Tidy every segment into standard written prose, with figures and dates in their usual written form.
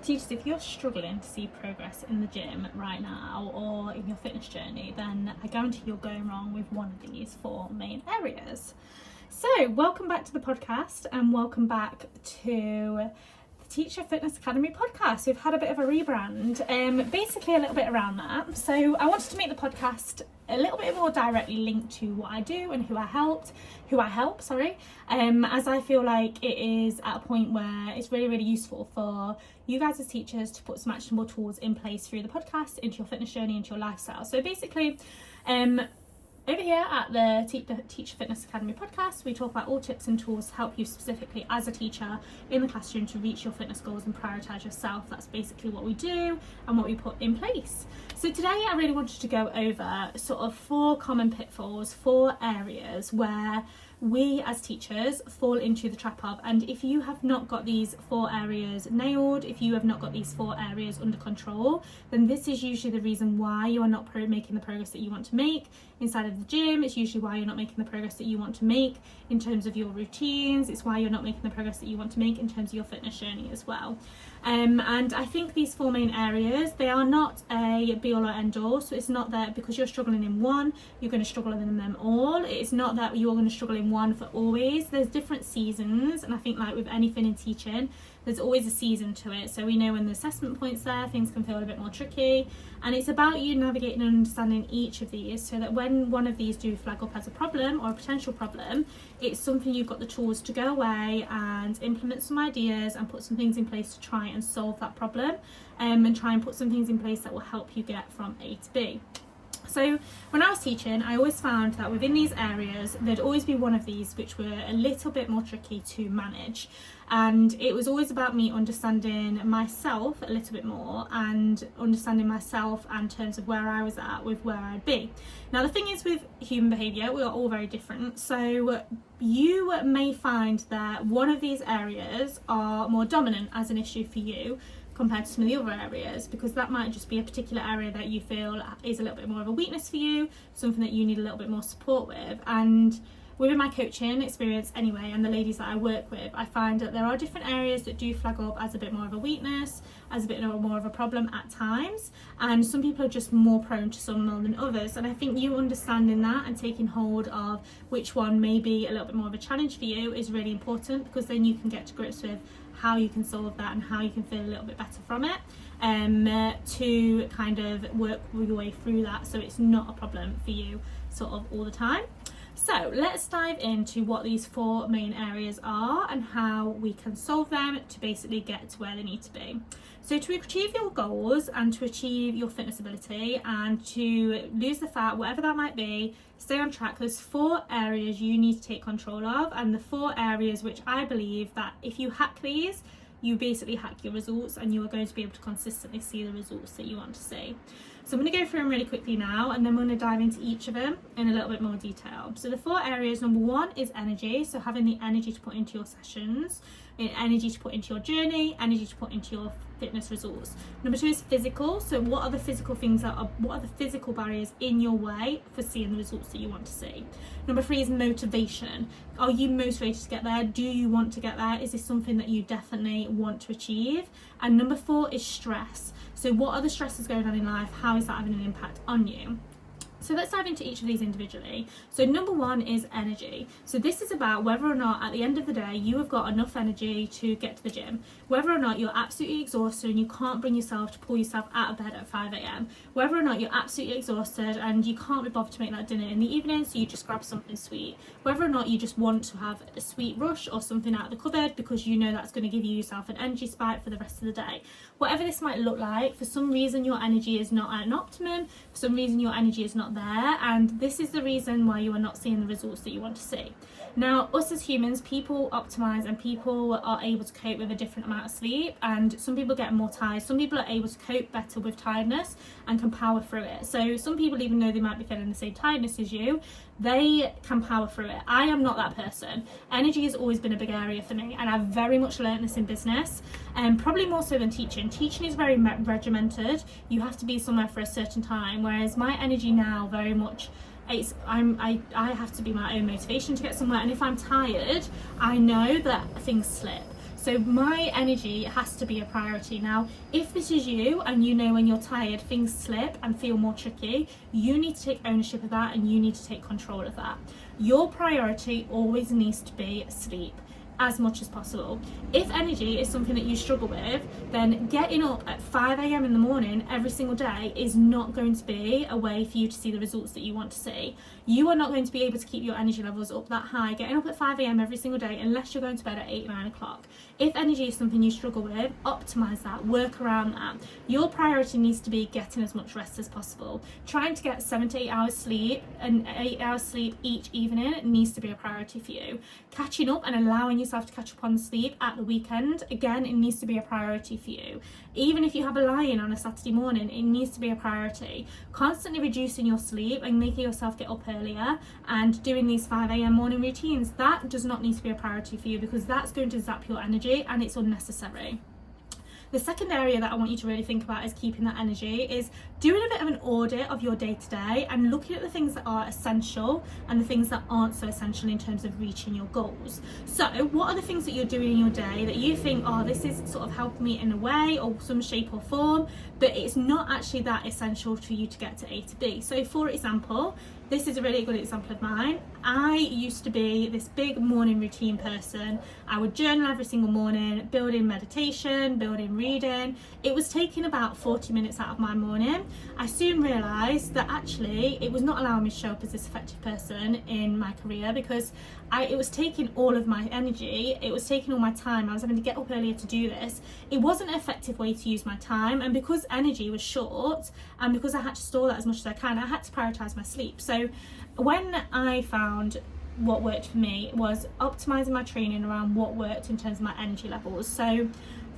Teachers, if you're struggling to see progress in the gym right now or in your fitness journey, then I guarantee you're going wrong with one of these four main areas. So welcome back to the podcast and welcome back to the Teacher Fitness Academy podcast. We've had a bit of a rebrand, basically a little bit around that. So I wanted to make the podcast a little bit more directly linked to what I do and who I help, as I feel like it is at a point where it's really useful for you guys as teachers to put some actionable tools in place through the podcast into your fitness journey, into your lifestyle. So basically, over here at the Teacher Fitness Academy podcast, we talk about all tips and tools to help you specifically as a teacher in the classroom to reach your fitness goals and prioritise yourself. That's basically what we do and what we put in place. So today I really wanted to go over sort of 4 common pitfalls, 4 areas where we as teachers fall into the trap of, and if you have not got these 4 areas nailed, if you have not got these 4 areas under control, then this is usually the reason why you are not making the progress that you want to make inside of the gym. It's usually why you're not making the progress that you want to make in terms of your routines. It's why you're not making the progress that you want to make in terms of your fitness journey as well. And I think these 4 main areas, they are not a be all or end all. So it's not that because you're struggling in one, you're going to struggle in them all. It's not that you're going to struggle in one for always. There's different seasons, and I think like with anything in teaching, there's always a season to it. So we know when the assessment point's there, things can feel a bit more tricky, and it's about you navigating and understanding each of these so that when one of these do flag up as a problem or a potential problem, it's something you've got the tools to go away and implement some ideas and put some things in place to try and solve that problem, and try and put some things in place that will help you get from A to B. So when I was teaching, I always found that within these areas, there'd always be one of these which were a little bit more tricky to manage. And it was always about me understanding myself a little bit more and understanding myself in terms of where I was at with where I'd be. Now, the thing is with human behaviour, we are all very different. So you may find that one of these areas are more dominant as an issue for you compared to some of the other areas, because that might just be a particular area that you feel is a little bit more of a weakness for you, something that you need a little bit more support with. And within my coaching experience anyway, and the ladies that I work with, I find that there are different areas that do flag up as a bit more of a weakness, as a bit more of a problem at times, and some people are just more prone to some more than others. And I think you understanding that and taking hold of which one may be a little bit more of a challenge for you is really important, because then you can get to grips with how you can solve that and how you can feel a little bit better from it, to kind of work your way through that so it's not a problem for you sort of all the time. So let's dive into what these 4 main areas are and how we can solve them to basically get to where they need to be. So to achieve your goals and to achieve your fitness ability and to lose the fat, whatever that might be, stay on track, there's 4 areas you need to take control of, and the 4 areas which I believe that if you hack these, you basically hack your results and you are going to be able to consistently see the results that you want to see. So I'm going to go through them really quickly now, and then we're going to dive into each of them in a little bit more detail. So the 4 areas, number 1 is energy. So having the energy to put into your sessions, energy to put into your journey, energy to put into your fitness results. Number 2 is physical. So what are the physical things what are the physical barriers in your way for seeing the results that you want to see? Number 3 is motivation. Are you motivated to get there? Do you want to get there? Is this something that you definitely want to achieve? And number 4 is stress. So what are the stresses going on in life? How is that having an impact on you? So let's dive into each of these individually. So number 1 is energy. So this is about whether or not at the end of the day you have got enough energy to get to the gym, whether or not you're absolutely exhausted and you can't bring yourself to pull yourself out of bed at 5 a.m, whether or not you're absolutely exhausted and you can't be bothered to make that dinner in the evening, so you just grab something sweet, whether or not you just want to have a sweet rush or something out of the cupboard because you know that's going to give yourself an energy spike for the rest of the day. Whatever this might look like, for some reason your energy is not at an optimum, for some reason your energy is not there, and this is the reason why you are not seeing the results that you want to see. Now, us as humans, people optimize and people are able to cope with a different amount of sleep, and some people get more tired, some people are able to cope better with tiredness and can power through it. So some people, even though they might be feeling the same tiredness as you, they can power through it. I am not that person. Energy has always been a big area for me, and I've very much learned this in business, and probably more so than teaching. Teaching is very regimented. You have to be somewhere for a certain time, whereas my energy now very much I have to be my own motivation to get somewhere, and if I'm tired, I know that things slip. So my energy has to be a priority. Now, if this is you and you know when you're tired things slip and feel more tricky, you need to take ownership of that and you need to take control of that. Your priority always needs to be sleep as much as possible. If energy is something that you struggle with, then getting up at 5 a.m. in the morning every single day is not going to be a way for you to see the results that you want to see. You are not going to be able to keep your energy levels up that high getting up at 5 a.m. every single day unless you're going to bed at 8-9 o'clock. If energy is something you struggle with, optimize that, work around that. Your priority needs to be getting as much rest as possible. Trying to get 7 to 8 hours sleep and 8 hours sleep each evening needs to be a priority for you. Catching up and allowing yourself to catch up on sleep at the weekend, again, it needs to be a priority for you. Even if you have a lie-in on a Saturday morning, it needs to be a priority. Constantly reducing your sleep and making yourself get up earlier and doing these 5 a.m. morning routines, that does not need to be a priority for you because that's going to zap your energy and it's unnecessary. The second area that I want you to really think about is keeping that energy is doing a bit of an audit of your day-to-day and looking at the things that are essential and the things that aren't so essential in terms of reaching your goals. So what are the things that you're doing in your day that you think, oh, this is sort of helping me in a way or some shape or form, but it's not actually that essential for you to get to A to B. So for example, this is a really good example of mine. I used to be this big morning routine person. I would journal every single morning, build in meditation, build in reading. It was taking about 40 minutes out of my morning. I soon realised that actually it was not allowing me to show up as this effective person in my career because it was taking all of my energy, it was taking all my time. I was having to get up earlier to do this. It wasn't an effective way to use my time, and because energy was short and because I had to store that as much as I can, I had to prioritise my sleep. So when I found what worked for me was optimising my training around what worked in terms of my energy levels. So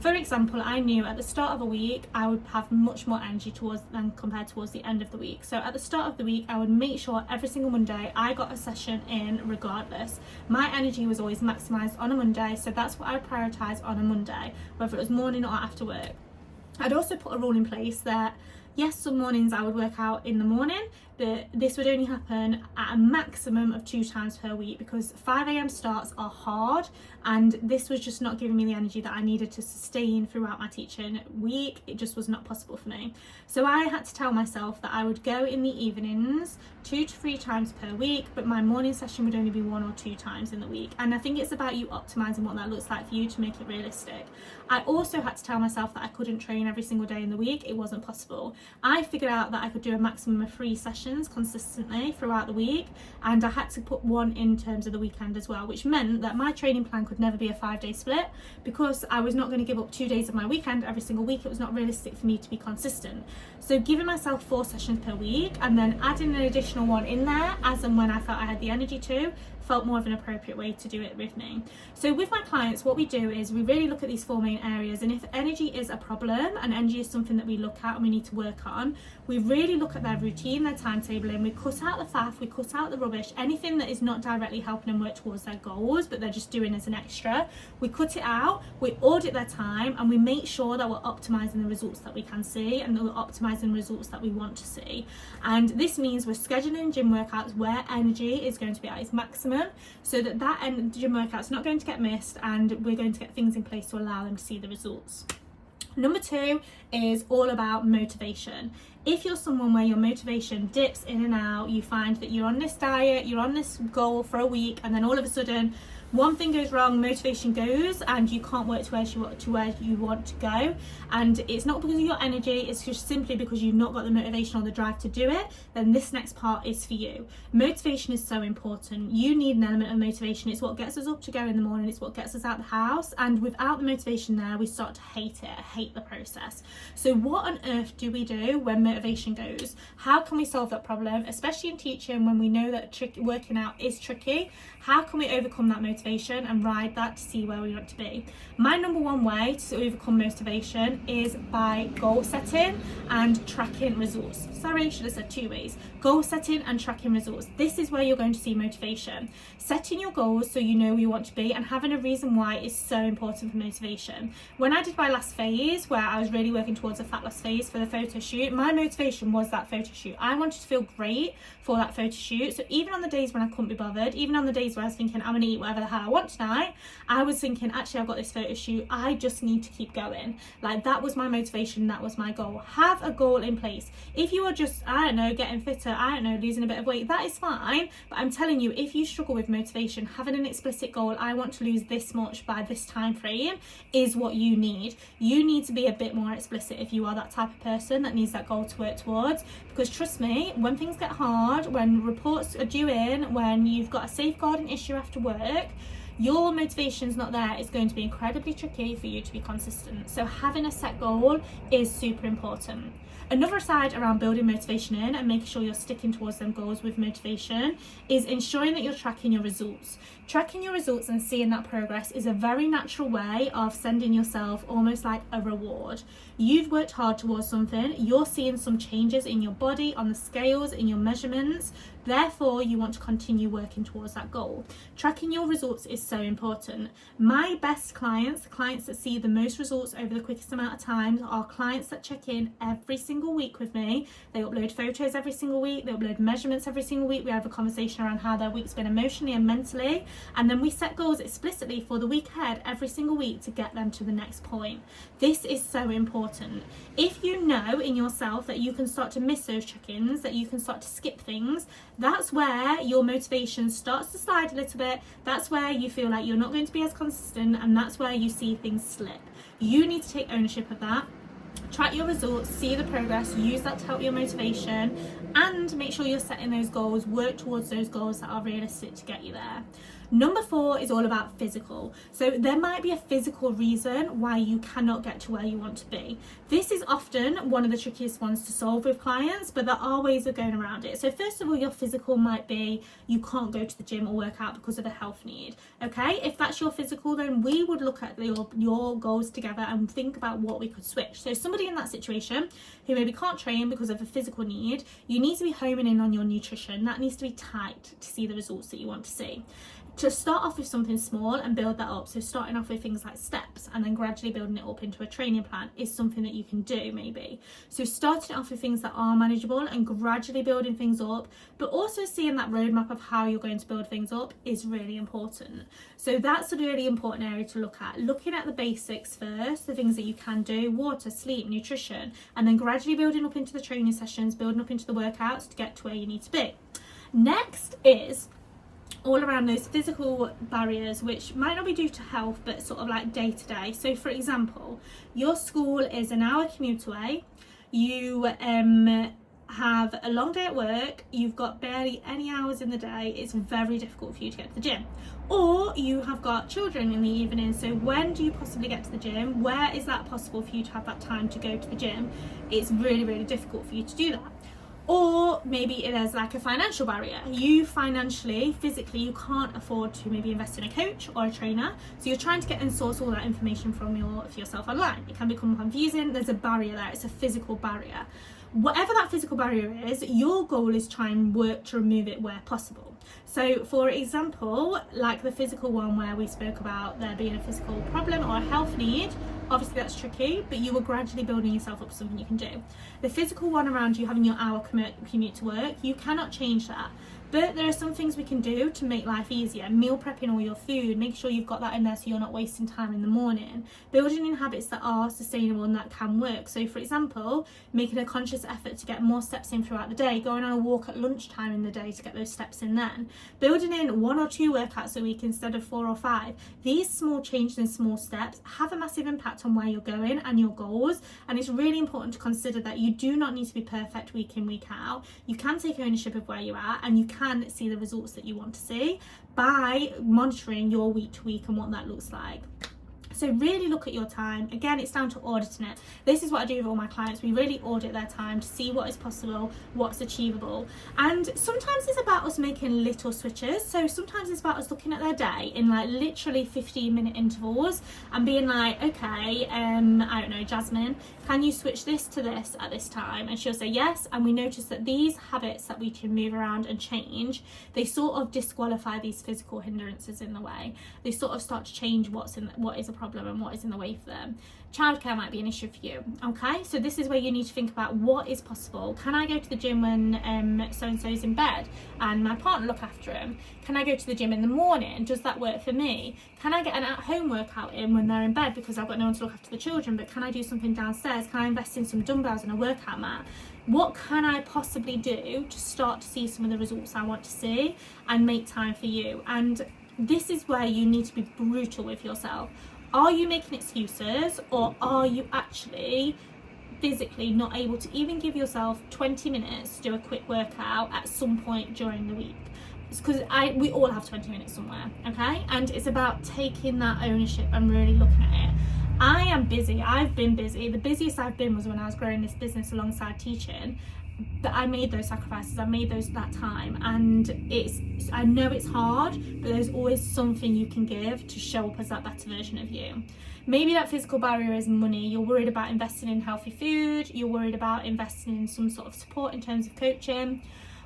for example, I knew at the start of a week I would have much more energy compared towards the end of the week. So at the start of the week I would make sure every single Monday I got a session in regardless. My energy was always maximised on a Monday, so that's what I would prioritise on a Monday, whether it was morning or after work. I'd also put a rule in place that yes, some mornings I would work out in the morning, but this would only happen at a maximum of 2 times per week because 5 a.m. starts are hard and this was just not giving me the energy that I needed to sustain throughout my teaching week. It just was not possible for me. So I had to tell myself that I would go in the evenings 2 to 3 times per week, but my morning session would only be 1 or 2 times in the week. And I think it's about you optimizing what that looks like for you to make it realistic. I also had to tell myself that I couldn't train every single day in the week. It wasn't possible. I figured out that I could do a maximum of 3 sessions consistently throughout the week, and I had to put 1 in terms of the weekend as well, which meant that my training plan could never be a 5-day split because I was not going to give up 2 days of my weekend every single week. It was not realistic for me to be consistent. So giving myself 4 sessions per week and then adding an additional 1 in there as and when I felt I had the energy to felt more of an appropriate way to do it with me. So with my clients, what we do is we really look at these 4 main areas, and if energy is a problem and energy is something that we look at and we need to work on, we really look at their routine, their timetabling, we cut out the faff, we cut out the rubbish, anything that is not directly helping them work towards their goals but they're just doing as an extra, we cut it out, we audit their time, and we make sure that we're optimizing the results that we can see and that we're optimizing results that we want to see. And this means we're scheduling gym workouts where energy is going to be at its maximum, so that gym workout's not going to get missed and we're going to get things in place to allow them to see the results. Number 2 is all about motivation. If you're someone where your motivation dips in and out, you find that you're on this diet, you're on this goal for a week, and then all of a sudden one thing goes wrong, motivation goes, and you can't work to where you want to go. And it's not because of your energy, it's just simply because you've not got the motivation or the drive to do it, then this next part is for you. Motivation is so important. You need an element of motivation. It's what gets us up to go in the morning, it's what gets us out the house, and without the motivation there, we start to hate it, hate the process. So what on earth do we do when motivation goes? How can we solve that problem, especially in teaching when we know that working out is tricky? How can we overcome that motivation and ride that to see where we want to be? My number 1 way to overcome motivation is by goal setting and tracking results. Sorry, should have said 2 ways. Goal setting and tracking results. This is where you're going to see motivation. Setting your goals so you know where you want to be and having a reason why is so important for motivation. When I did my last phase, where I was really working towards a fat loss phase for the photo shoot, my motivation was that photo shoot. I wanted to feel great for that photo shoot. So even on the days when I couldn't be bothered, even on the days where I was thinking I'm going to eat whatever the hell how I want tonight. I was thinking, actually, I've got this photo shoot, I just need to keep going. Like, that was my motivation, that was my goal. Have a goal in place. If you are just, I don't know, getting fitter, I don't know, losing a bit of weight, that is fine. But I'm telling you, if you struggle with motivation, having an explicit goal, I want to lose this much by this time frame, is what you need. You need to be a bit more explicit if you are that type of person that needs that goal to work towards. Because trust me, when things get hard, when reports are due in, when you've got a safeguarding issue after work, your motivation's not there, it's going to be incredibly tricky for you to be consistent. So having a set goal is super important. Another side around building motivation in and making sure you're sticking towards them goals with motivation is ensuring that you're tracking your results. Tracking your results and seeing that progress is a very natural way of sending yourself almost like a reward. You've worked hard towards something, you're seeing some changes in your body, on the scales, in your measurements, therefore you want to continue working towards that goal. Tracking your results is so important. My best clients, the clients that see the most results over the quickest amount of time, are clients that check in every single week with me. They upload photos every single week, they upload measurements every single week, we have a conversation around how their week's been emotionally and mentally, and then we set goals explicitly for the week ahead every single week to get them to the next point. This is so important. If you know in yourself that you can start to miss those check-ins, that you can start to skip things, that's where your motivation starts to slide a little bit. That's where you feel like you're not going to be as consistent, and that's where you see things slip. You need to take ownership of that. Track your results, see the progress, use that to help your motivation, and make sure you're setting those goals, work towards those goals that are realistic to get you there. Number 4 is all about physical. So there might be a physical reason why you cannot get to where you want to be. This is often one of the trickiest ones to solve with clients, but there are ways of going around it. So first of all, your physical might be you can't go to the gym or work out because of a health need. Okay, if that's your physical, then we would look at your goals together and think about what we could switch. So somebody in that situation who maybe can't train because of a physical need, you need to be homing in on your nutrition. That needs to be tight to see the results that you want to see. To start off with something small and build that up, so starting off with things like steps and then gradually building it up into a training plan is something that you can do maybe. So starting off with things that are manageable and gradually building things up, but also seeing that roadmap of how you're going to build things up is really important. So that's a really important area to look at. Looking at the basics first, the things that you can do, water, sleep, nutrition, and then gradually building up into the training sessions, building up into the workouts to get to where you need to be. Next is all around those physical barriers, which might not be due to health, but sort of like day to day. So for example, your school is an hour commute away, you have a long day at work, you've got barely any hours in the day, it's very difficult for you to get to the gym. Or you have got children in the evening, so when do you possibly get to the gym? Where is that possible for you to have that time to go to the gym? It's really, really difficult for you to do that. Or maybe it is like a financial barrier. You financially, physically, you can't afford to maybe invest in a coach or a trainer. So you're trying to get and source all that information for yourself online. It can become confusing. There's a barrier there. It's a physical barrier. Whatever that physical barrier is, your goal is to try and work to remove it where possible. So for example, like the physical one where we spoke about there being a physical problem or a health need, obviously that's tricky, but you are gradually building yourself up to something you can do. The physical one around you having your hour commute to work, you cannot change that. But there are some things we can do to make life easier. Meal prepping all your food, make sure you've got that in there so you're not wasting time in the morning. Building in habits that are sustainable and that can work. So for example, making a conscious effort to get more steps in throughout the day, going on a walk at lunchtime in the day to get those steps in then. Building in 1 or 2 workouts a week instead of 4 or 5. These small changes and small steps have a massive impact on where you're going and your goals. And it's really important to consider that you do not need to be perfect week in, week out. You can take ownership of where you're at, and you can see the results that you want to see by monitoring your week to week and what that looks like. So really look at your time. Again, it's down to auditing it. This is what I do with all my clients. We really audit their time to see what is possible, what's achievable. And sometimes it's about us making little switches. So sometimes it's about us looking at their day in like literally 15-minute intervals and being like, okay, I don't know, Jasmine, can you switch this to this at this time? And she'll say yes. And we notice that these habits that we can move around and change, they sort of disqualify these physical hindrances in the way. They sort of start to change what is a problem problem and what is in the way for them. Childcare might be an issue for you, okay? So this is where you need to think about what is possible. Can I go to the gym when so-and-so's in bed and my partner look after him? Can I go to the gym in the morning? Does that work for me? Can I get an at-home workout in when they're in bed because I've got no one to look after the children, but can I do something downstairs? Can I invest in some dumbbells and a workout mat? What can I possibly do to start to see some of the results I want to see and make time for you? And this is where you need to be brutal with yourself. Are you making excuses, or are you actually physically not able to even give yourself 20 minutes to do a quick workout at some point during the week? It's because we all have 20 minutes somewhere, okay? And it's about taking that ownership and really looking at it. I am busy. I've been busy. The busiest I've been was when I was growing this business alongside teaching. But I made those sacrifices, I made that time, and I know it's hard, but there's always something you can give to show up as that better version of you. Maybe that physical barrier is money. You're worried about investing in healthy food, you're worried about investing in some sort of support in terms of coaching.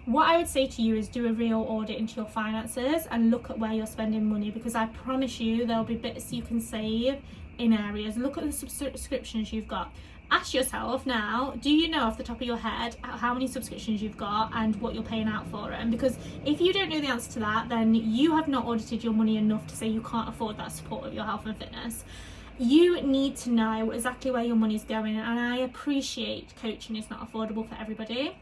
What I would say to you is do a real audit into your finances and look at where you're spending money, because I promise you there'll be bits you can save in areas. Look at the subscriptions you've got. Ask yourself now, do you know off the top of your head how many subscriptions you've got and what you're paying out for them? Because if you don't know the answer to that, then you have not audited your money enough to say you can't afford that support of your health and fitness. You need to know exactly where your money's going, and I appreciate coaching is not affordable for everybody,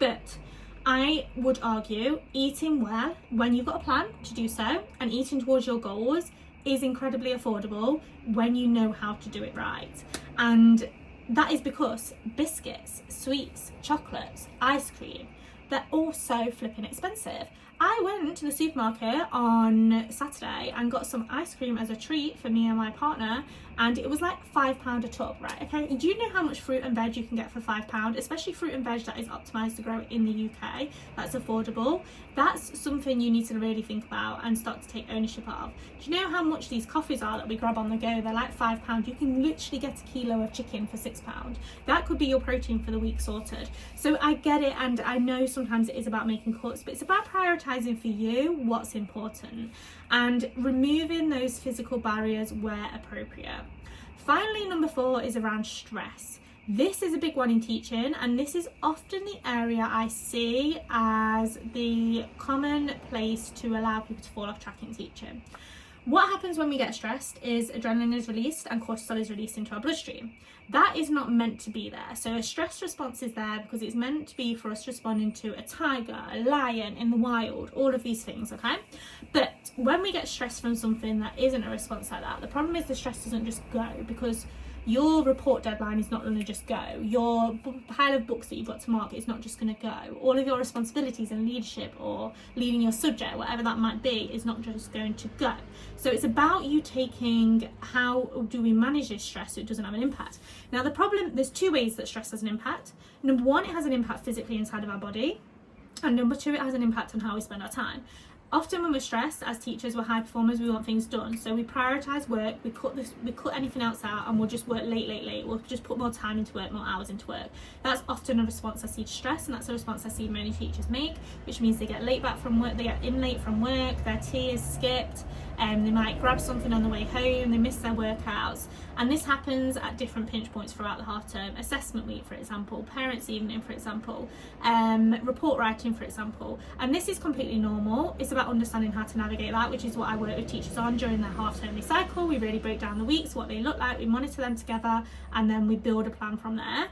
but I would argue eating well when you've got a plan to do so and eating towards your goals is incredibly affordable when you know how to do it right. And that is because biscuits, sweets, chocolates, ice cream, they're all so flipping expensive. I went to the supermarket on Saturday and got some ice cream as a treat for me and my partner, and it was like £5 a tub, right? Okay, do you know how much fruit and veg you can get for £5? Especially fruit and veg that is optimised to grow in the UK, that's affordable. That's something you need to really think about and start to take ownership of. Do you know how much these coffees are that we grab on the go? They're like £5. You can literally get a kilo of chicken for £6. That could be your protein for the week sorted. So I get it, and I know sometimes it is about making cuts, but it's about prioritising for you what's important and removing those physical barriers where appropriate. Finally, number 4 is around stress. This is a big one in teaching, and this is often the area I see as the common place to allow people to fall off track in teaching. What happens when we get stressed is adrenaline is released and cortisol is released into our bloodstream. That is not meant to be there. So a stress response is there because it's meant to be for us responding to a tiger, a lion in the wild, all of these things, okay? But when we get stressed from something that isn't a response like that, the problem is the stress doesn't just go, because your report deadline is not going to just go. Your pile of books that you've got to mark is not just going to go. All of your responsibilities in leadership or leading your subject, whatever that might be, is not just going to go. So it's about you taking, how do we manage this stress so it doesn't have an impact? Now the problem, there's 2 ways that stress has an impact. Number 1, it has an impact physically inside of our body. And number 2, it has an impact on how we spend our time. Often when we're stressed, as teachers, we're high performers, we want things done. So we prioritise work, we cut anything else out, and we'll just work late. We'll just put more time into work, more hours into work. That's often a response I see to stress, and that's a response I see many teachers make, which means they get late back from work, they get in late from work, their tea is skipped, they might grab something on the way home, they miss their workouts. And this happens at different pinch points throughout the half term. Assessment week, for example, parents' evening, for example, report writing, for example. And this is completely normal. It's about understanding how to navigate that, which is what I work with teachers on during their half term cycle. We really break down the weeks, what they look like, we monitor them together, and then we build a plan from there.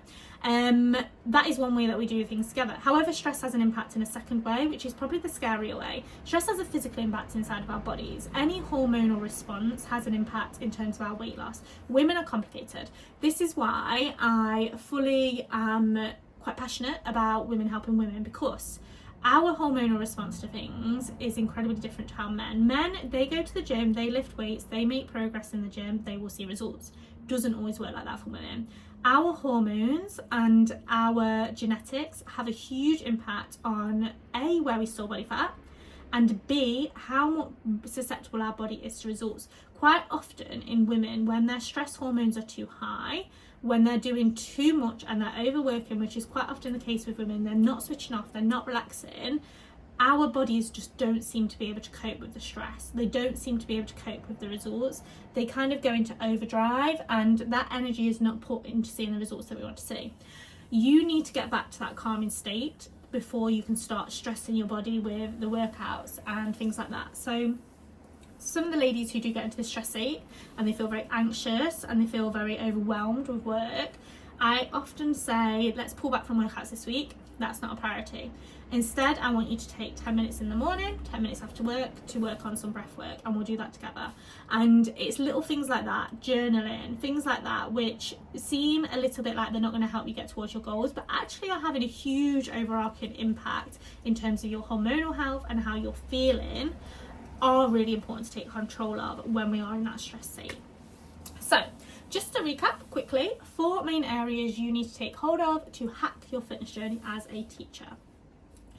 That is one way that we do things together. However, stress has an impact in a second way, which is probably the scarier way. Stress has a physical impact inside of our bodies. Any hormonal response has an impact in terms of our weight loss. Women are complicated. This is why I fully am quite passionate about women helping women, because our hormonal response to things is incredibly different to how men, they go to the gym, they lift weights, they make progress in the gym, they will see results. Doesn't always work like that for women. Our hormones and our genetics have a huge impact on A, where we store body fat, and B, how susceptible our body is to results. Quite often in women, when their stress hormones are too high, when they're doing too much and they're overworking, which is quite often the case with women, they're not switching off, they're not relaxing, our bodies just don't seem to be able to cope with the stress. They don't seem to be able to cope with the results. They kind of go into overdrive, and that energy is not put into seeing the results that we want to see. You need to get back to that calming state before you can start stressing your body with the workouts and things like that. So some of the ladies who do get into the stress state and they feel very anxious and they feel very overwhelmed with work, I often say, let's pull back from workouts this week. That's not a priority. Instead, I want you to take 10 minutes in the morning, 10 minutes after work to work on some breath work, and we'll do that together. And it's little things like that, journaling, things like that, which seem a little bit like they're not going to help you get towards your goals, but actually are having a huge overarching impact in terms of your hormonal health and how you're feeling, are really important to take control of when we are in that stress state. So just to recap quickly, 4 main areas you need to take hold of to hack your fitness journey as a teacher.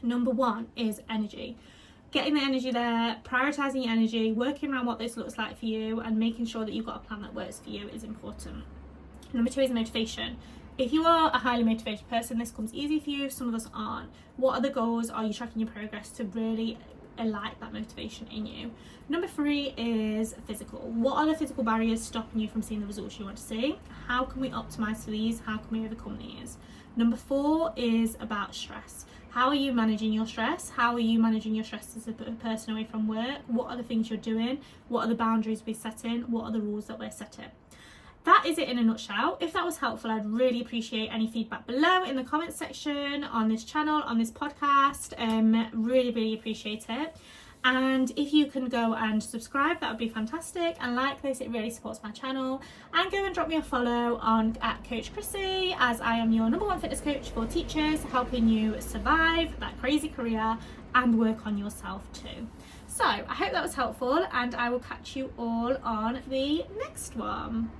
Number 1 is energy. Getting the energy there, prioritising your energy, working around what this looks like for you, and making sure that you've got a plan that works for you is important. Number 2 is motivation. If you are a highly motivated person, this comes easy for you. Some of us aren't. What are the goals? Are you tracking your progress to really light that motivation in you? Number 3 is physical. What are the physical barriers stopping you from seeing the results you want to see? How can we optimize for these? How can we overcome these? Number 4 is about stress. How are you managing your stress? How are you managing your stress as a person away from work? What are the things you're doing? What are the boundaries we're setting? What are the rules that we're setting? That is it in a nutshell. If that was helpful, I'd really appreciate any feedback below in the comments section, on this channel, on this podcast. Really appreciate it. And if you can go and subscribe, that would be fantastic, and like this, it really supports my channel. And go and drop me a follow on at Coach Chrissy, as I am your #1 fitness coach for teachers, helping you survive that crazy career and work on yourself too. So I hope that was helpful, and I will catch you all on the next one.